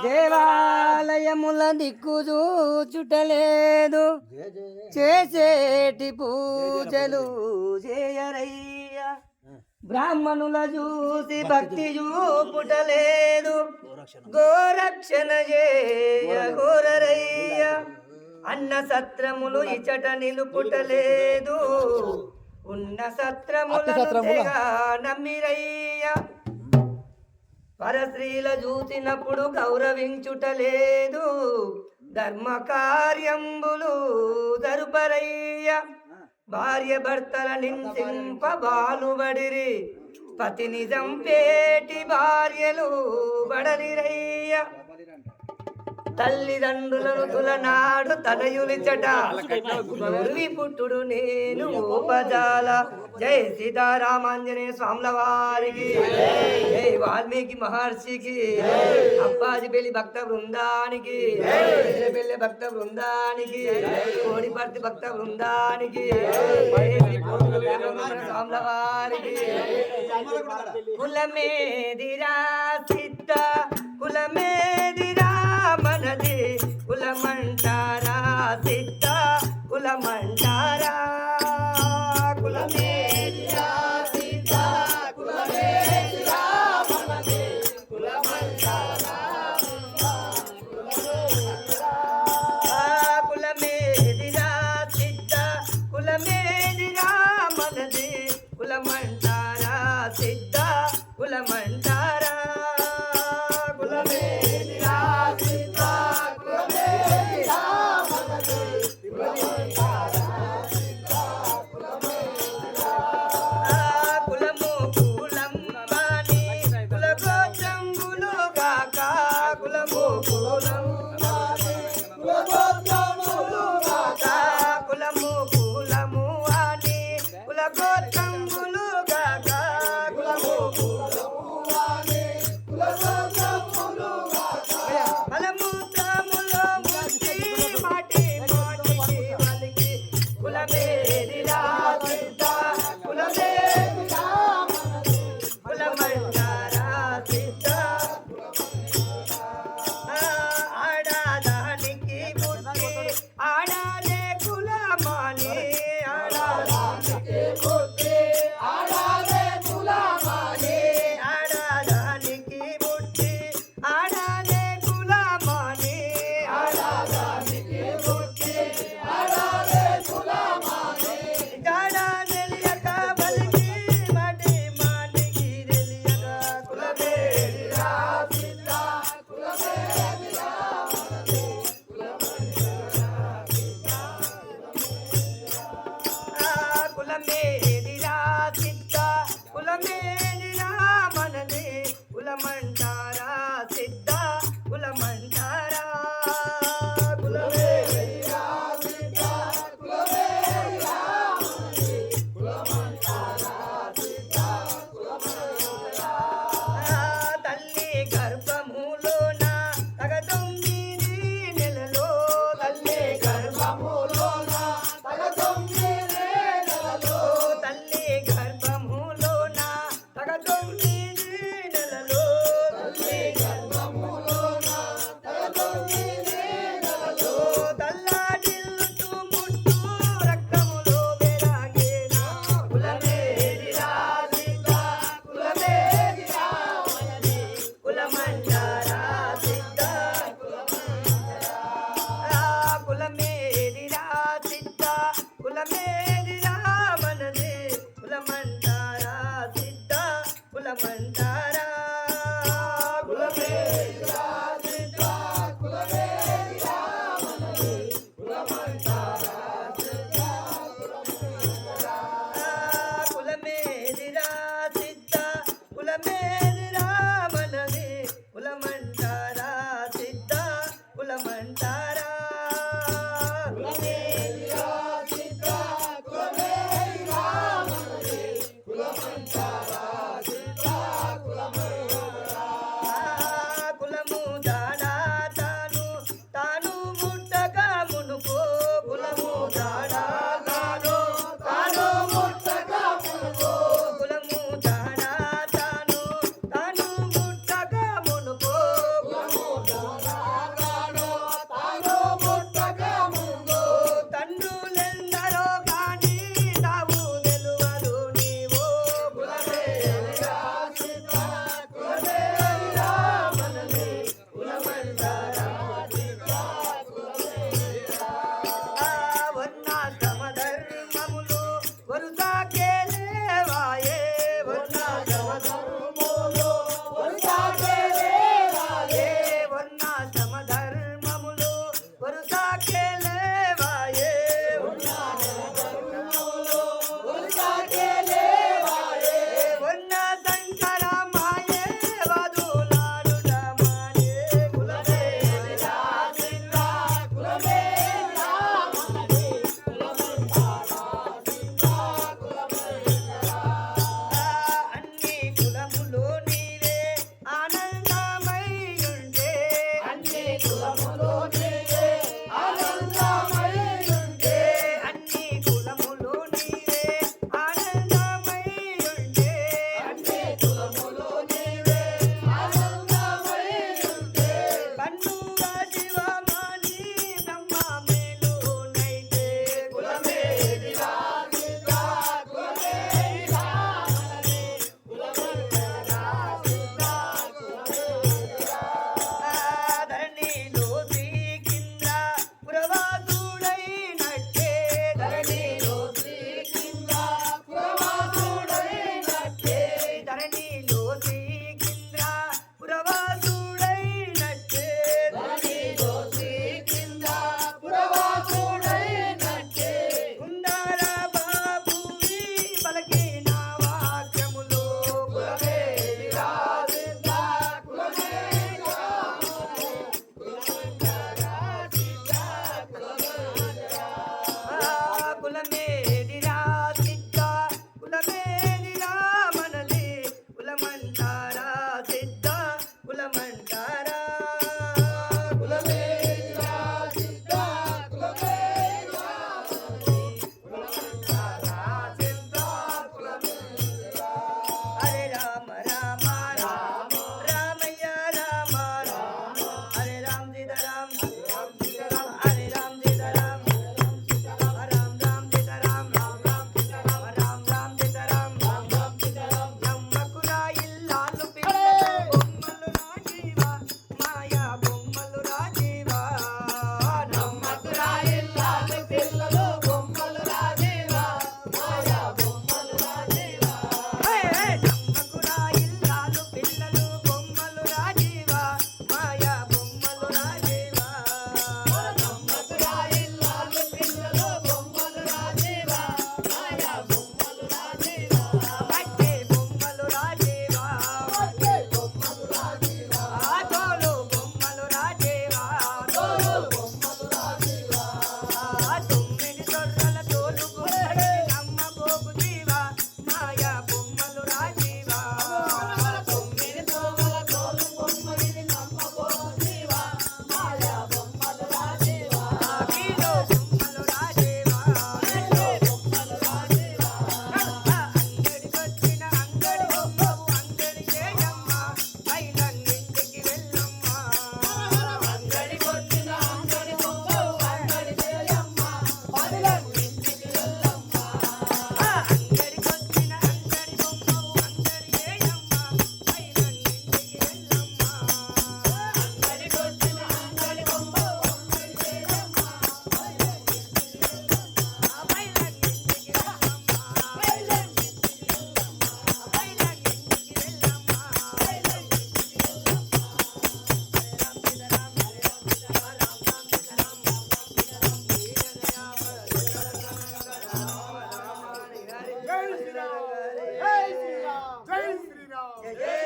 దేవాలయముల దిక్కు చూచుటలేదు చేసేటి పూజలు చేయరయ్యా బ్రాహ్మణుల చూసి భక్తి చూపుటలేదు గోరక్షణ చేయ గోరరయ్య అన్న సత్రములు ఇచట నిలుపుటలేదు ఉన్న సత్రములను నమ్మిరయ్య పరస్త్రీల చూసినప్పుడు గౌరవించుటలేదు ధర్మ కార్యంబులు జరుపరయ్య భార్య భర్తల నిందింప బాలుబడిరి పతిని చంపేటి భార్యలు బడలిరయ్య తల్లిదండ్రులను తులనాడు తనయులిచట గురువి పుట్టుడు నేను ఉపజాల జై సీతారామాంజనేయ స్వాముల వారికి జై వాల్మీకి మహర్షికి అప్పాజి పెళ్లి భక్త బృందానికి పెళ్లి భక్త బృందానికి కోడిపర్తి భక్త బృందానికి స్వాముల వారికి కులమేదిరా సిద్ధ కులమేదిరా మనది కులమంటారా సిద్ధ కులమంటారా కులమేదిరా సిద్ధ కులమేదిరా మనది కులమంటారా కులమేదిరా సిద్ధ కులమేదిరా మనది కులమంటారా సిద్ధ కులమంటారా కులమంటారా సిద్ధ కులమంటారా కులమేదిరా సిద్ధ కులమేదిరా కులమంటారా సిద్ధ కులమంటారా తల్లి గర్భములోన తగ 9 నెలలో తల్లి గర్భములోన తగ 9 నెలలో తల్లి గర్భములోన తగ 9 కులమేదిరా మనది కులమంటారా సిద్ధ కులమంటారా కులమేదిరా సిద్ధ కులమేదిరా మనది కులమంటారా సిద్ధ కులమేదిరా సిద్ధ కులమేదిరా మనది కులమంటారా సిద్ధ కులమంటారా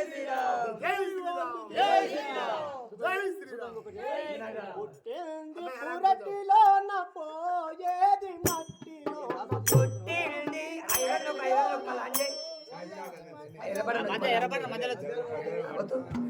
శ్రీరామ్ జై శ్రీరామ్ జై శ్రీరామ్ జై శ్రీరామ్ జై శ్రీరామ్ పుట్టింది పురటిలోన పోయేది మట్టిలో పుట్టింది ఐరన్ ఒక అంజయ్ మధ్యలో వద్దు